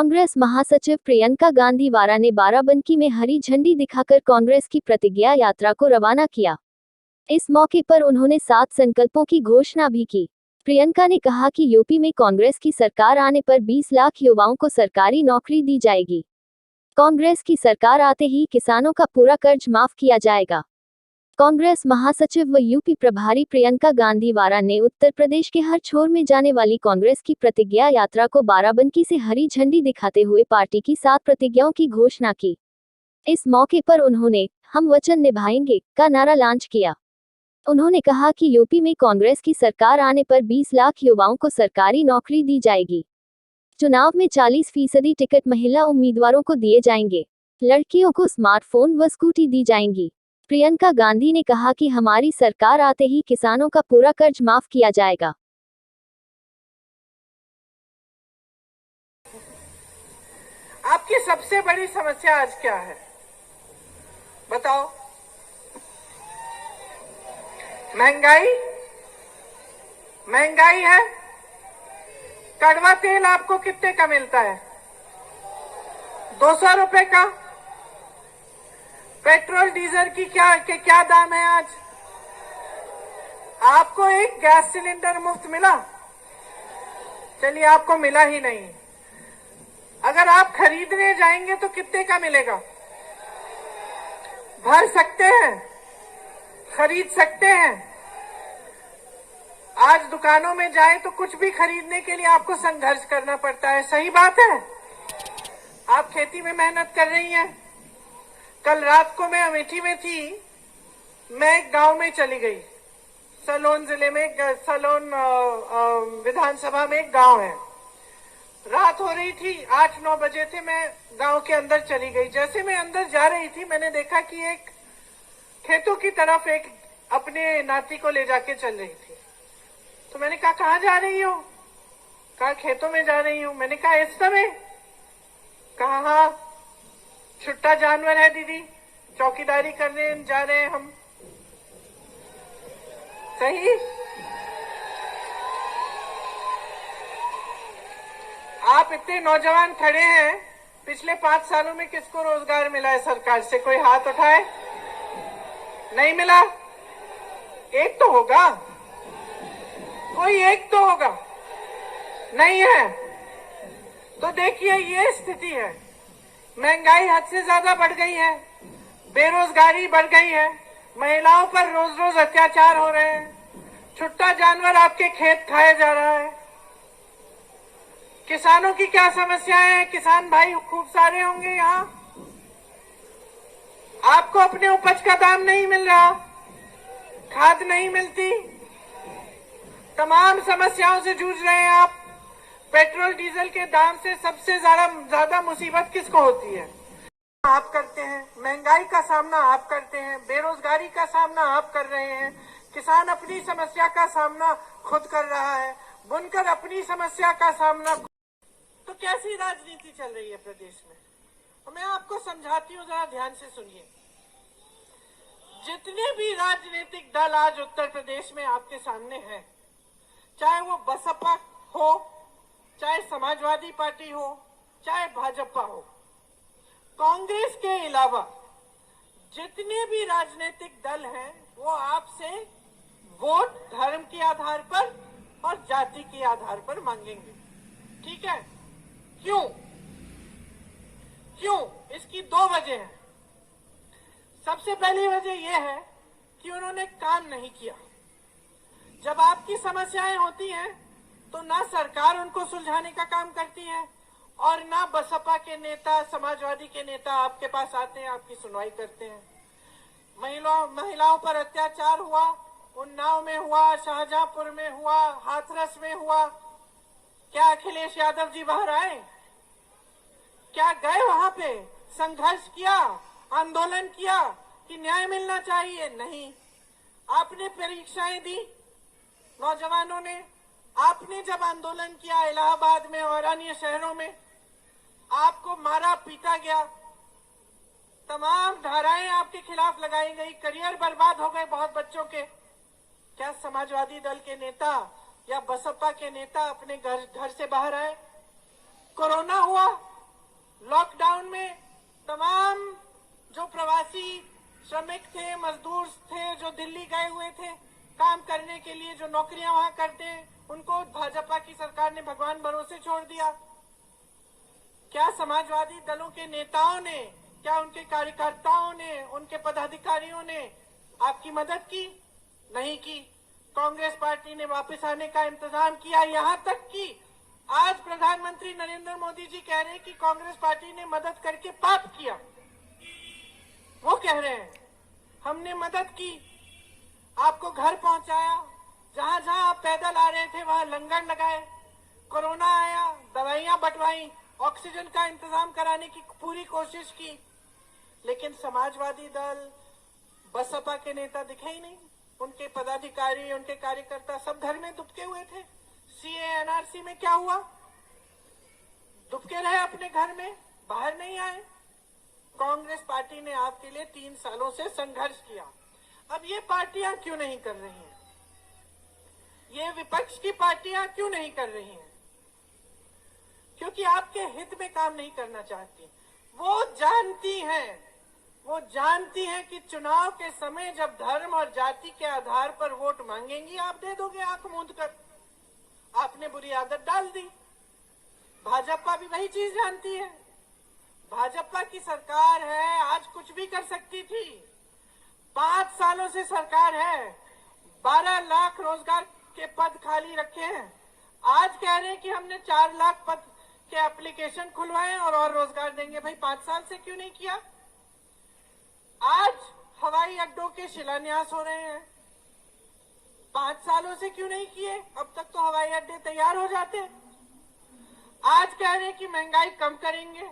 कांग्रेस महासचिव प्रियंका गांधी वारा ने बाराबंकी में हरी झंडी दिखाकर कांग्रेस की प्रतिज्ञा यात्रा को रवाना किया। इस मौके पर उन्होंने 7 संकल्पों की घोषणा भी की। प्रियंका ने कहा कि यूपी में कांग्रेस की सरकार आने पर 20 लाख युवाओं को सरकारी नौकरी दी जाएगी। कांग्रेस की सरकार आते ही किसानों का पूरा कर्ज माफ किया जाएगा। कांग्रेस महासचिव व यूपी प्रभारी प्रियंका गांधी वारा ने उत्तर प्रदेश के हर छोर में जाने वाली कांग्रेस की प्रतिज्ञा यात्रा को बाराबंकी से हरी झंडी दिखाते हुए पार्टी की 7 प्रतिज्ञाओं की घोषणा की। इस मौके पर उन्होंने "हम वचन निभाएंगे" का नारा लॉन्च किया। उन्होंने कहा कि यूपी में कांग्रेस की सरकार आने पर 20 लाख युवाओं को सरकारी नौकरी दी जाएगी। चुनाव में 40% टिकट महिला उम्मीदवारों को दिए जाएंगे। लड़कियों को स्मार्टफोन व स्कूटी दी जाएंगी। प्रियंका गांधी ने कहा कि हमारी सरकार आते ही किसानों का पूरा कर्ज माफ किया जाएगा। आपकी सबसे बड़ी समस्या आज क्या है बताओ? महंगाई है। कड़वा तेल आपको कितने का मिलता है? 200 रुपए का। पेट्रोल डीजल की क्या दाम है आज? आपको एक गैस सिलेंडर मुफ्त मिला? चलिए, आपको मिला ही नहीं। अगर आप खरीदने जाएंगे तो कितने का मिलेगा? भर सकते हैं, खरीद सकते हैं। आज दुकानों में जाए तो कुछ भी खरीदने के लिए आपको संघर्ष करना पड़ता है। सही बात है। आप खेती में मेहनत कर रही हैं। कल रात को मैं अमेठी में थी। मैं एक गांव में चली गई। सलोन जिले में, सलोन विधानसभा में एक गांव है। रात हो रही थी, 8-9 बजे थे। मैं गांव के अंदर चली गई। जैसे मैं अंदर जा रही थी, मैंने देखा कि एक खेतों की तरफ एक अपने नाती को ले जाके चल रही थी। तो मैंने कहा, कहाँ जा रही हो? कहा, खेतों में जा रही हूँ। मैंने कहा, इस समय? कहा, हाँ, छुट्टा जानवर है दीदी, चौकीदारी करने जा रहे हैं हम। सही? आप इतने नौजवान खड़े हैं, पिछले 5 सालों में किसको रोजगार मिला है सरकार से? कोई हाथ उठाए। नहीं मिला? एक तो होगा, कोई एक तो होगा। नहीं है तो देखिए, ये स्थिति है। महंगाई हद से ज्यादा बढ़ गई है, बेरोजगारी बढ़ गई है, महिलाओं पर रोज रोज अत्याचार हो रहे हैं, छुट्टा जानवर आपके खेत खाया जा रहा है। किसानों की क्या समस्याएं हैं? किसान भाई खूब सारे होंगे यहाँ। आपको अपने उपज का दाम नहीं मिल रहा, खाद नहीं मिलती, तमाम समस्याओं से जूझ रहे हैं आप। पेट्रोल डीजल के दाम से सबसे ज्यादा मुसीबत किसको होती है? आप करते हैं। महंगाई का सामना आप करते हैं, बेरोजगारी का सामना आप कर रहे हैं, किसान अपनी समस्या का सामना खुद कर रहा है, बुनकर अपनी समस्या का सामना। तो कैसी राजनीति चल रही है प्रदेश में? तो मैं आपको समझाती हूँ, जरा ध्यान से सुनिए। जितने भी राजनीतिक दल आज उत्तर प्रदेश में आपके सामने हैं, चाहे वो बसपा हो, चाहे समाजवादी पार्टी हो, चाहे भाजपा हो, कांग्रेस के अलावा जितने भी राजनीतिक दल हैं, वो आपसे वोट धर्म के आधार पर और जाति के आधार पर मांगेंगे। ठीक है? क्यों? इसकी 2 वजह हैं। सबसे पहली वजह यह है कि उन्होंने काम नहीं किया। जब आपकी समस्याएं होती हैं तो ना सरकार उनको सुलझाने का काम करती है और ना बसपा के नेता, समाजवादी के नेता आपके पास आते हैं, आपकी सुनवाई करते हैं। महिलाओं पर अत्याचार हुआ, उन्नाव में हुआ, शाहजहांपुर में हुआ, हाथरस में हुआ। क्या अखिलेश यादव जी बाहर आए? क्या गए वहां पे? संघर्ष किया, आंदोलन किया कि न्याय मिलना चाहिए? नहीं। आपने परीक्षाएं दी नौजवानों ने। आपने जब आंदोलन किया इलाहाबाद में और अन्य शहरों में, आपको मारा पीटा गया, तमाम धाराएं आपके खिलाफ लगाई गई, करियर बर्बाद हो गए बहुत बच्चों के। क्या समाजवादी दल के नेता या बसपा के नेता अपने घर से बाहर आए? कोरोना हुआ, लॉकडाउन में तमाम जो प्रवासी श्रमिक थे, मजदूर थे, जो दिल्ली गए हुए थे काम करने के लिए, जो नौकरियां वहां करते हैं, उनको भाजपा की सरकार ने भगवान भरोसे छोड़ दिया। क्या समाजवादी दलों के नेताओं ने, क्या उनके कार्यकर्ताओं ने, उनके पदाधिकारियों ने आपकी मदद की? नहीं की। कांग्रेस पार्टी ने वापस आने का इंतजाम किया, यहां तक कि आज प्रधानमंत्री नरेंद्र मोदी जी कह रहे हैं कि कांग्रेस पार्टी ने मदद करके पाप किया। वो कह रहे हैं हमने मदद की, आपको घर पहुंचाया, जहां जहां आप पैदल आ रहे थे वहां लंगर लगाए, कोरोना आया, दवाइयां बंटवाई, ऑक्सीजन का इंतजाम कराने की पूरी कोशिश की, लेकिन समाजवादी दल, बसपा के नेता दिखे ही नहीं। उनके पदाधिकारी, उनके कार्यकर्ता सब घर में दुबके हुए थे। सीए एनआरसी में क्या हुआ? दुबके रहे अपने घर में, बाहर नहीं आए। कांग्रेस पार्टी ने आपके लिए 3 सालों से संघर्ष किया। अब ये पार्टियां क्यों नहीं कर रही हैं? ये विपक्ष की पार्टियां क्यों नहीं कर रही हैं? क्योंकि आपके हित में काम नहीं करना चाहती। वो जानती हैं कि चुनाव के समय जब धर्म और जाति के आधार पर वोट मांगेंगी, आप दे दोगे आंख मूंद कर। आपने बुरी आदत डाल दी। भाजपा भी वही चीज जानती है। भाजपा की सरकार है, आज कुछ भी कर सकती थी। 5 सालों से सरकार है, 12 लाख रोजगार के पद खाली रखे हैं। आज कह रहे हैं कि हमने 4 लाख पद के एप्लीकेशन खुलवाए और रोजगार देंगे। भाई 5 साल से क्यों नहीं किया? आज हवाई अड्डों के शिलान्यास हो रहे हैं, 5 सालों से क्यों नहीं किए? अब तक तो हवाई अड्डे तैयार हो जाते। आज कह रहे हैं कि महंगाई कम करेंगे,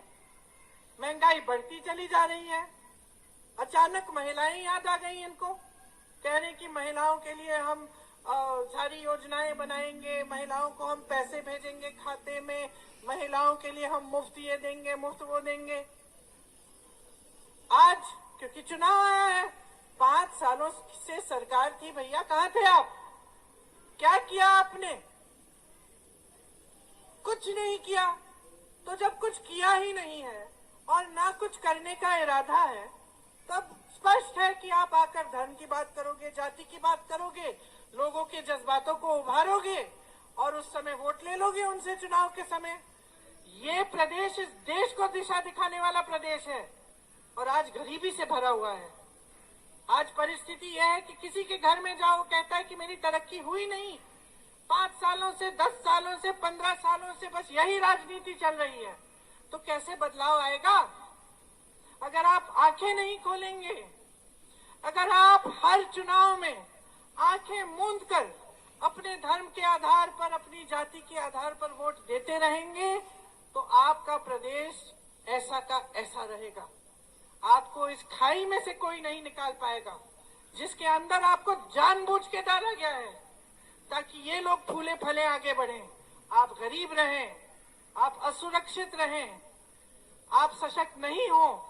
महंगाई बढ़ती चली जा रही है। अचानक महिलाएं याद आ गई इनको, कह रहे हैं कि महिलाओं के लिए हम सारी योजनाएं बनाएंगे, महिलाओं को हम पैसे भेजेंगे खाते में, महिलाओं के लिए हम मुफ्त ये देंगे, मुफ्त वो देंगे। आज क्योंकि चुनाव आया है, 5 सालों से सरकार थी भैया, कहां थे आप? क्या किया आपने? कुछ नहीं किया। तो जब कुछ किया ही नहीं है और ना कुछ करने का इरादा है, तब स्पष्ट है कि आप आकर धर्म की बात करोगे, जाति की बात करोगे, लोगों के जज्बातों को उभारोगे और उस समय वोट ले लोगे उनसे चुनाव के समय। ये प्रदेश इस देश को दिशा दिखाने वाला प्रदेश है और आज गरीबी से भरा हुआ है। आज परिस्थिति यह है कि किसी के घर में जाओ, कहता है कि मेरी तरक्की हुई नहीं। 5 सालों से, 10 सालों से, 15 सालों से बस यही राजनीति चल रही है। तो कैसे बदलाव आएगा? अगर आप आंखें नहीं खोलेंगे, अगर आप हर चुनाव में आंखें मूंद कर अपने धर्म के आधार पर, अपनी जाति के आधार पर वोट देते रहेंगे, तो आपका प्रदेश ऐसा का ऐसा रहेगा। आपको इस खाई में से कोई नहीं निकाल पाएगा जिसके अंदर आपको जानबूझ के डाला गया है ताकि ये लोग फूले फले आगे बढ़ें, आप गरीब रहें, आप असुरक्षित रहें, आप सशक्त नहीं हो।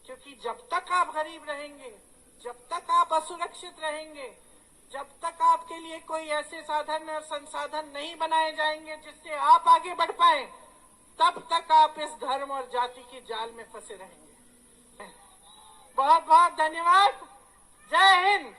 क्योंकि जब तक आप गरीब रहेंगे, जब तक आप असुरक्षित रहेंगे, जब तक आपके लिए कोई ऐसे साधन और संसाधन नहीं बनाए जाएंगे जिससे आप आगे बढ़ पाए, तब तक आप इस धर्म और जाति के जाल में फंसे रहेंगे। बहुत बहुत धन्यवाद। जय हिंद।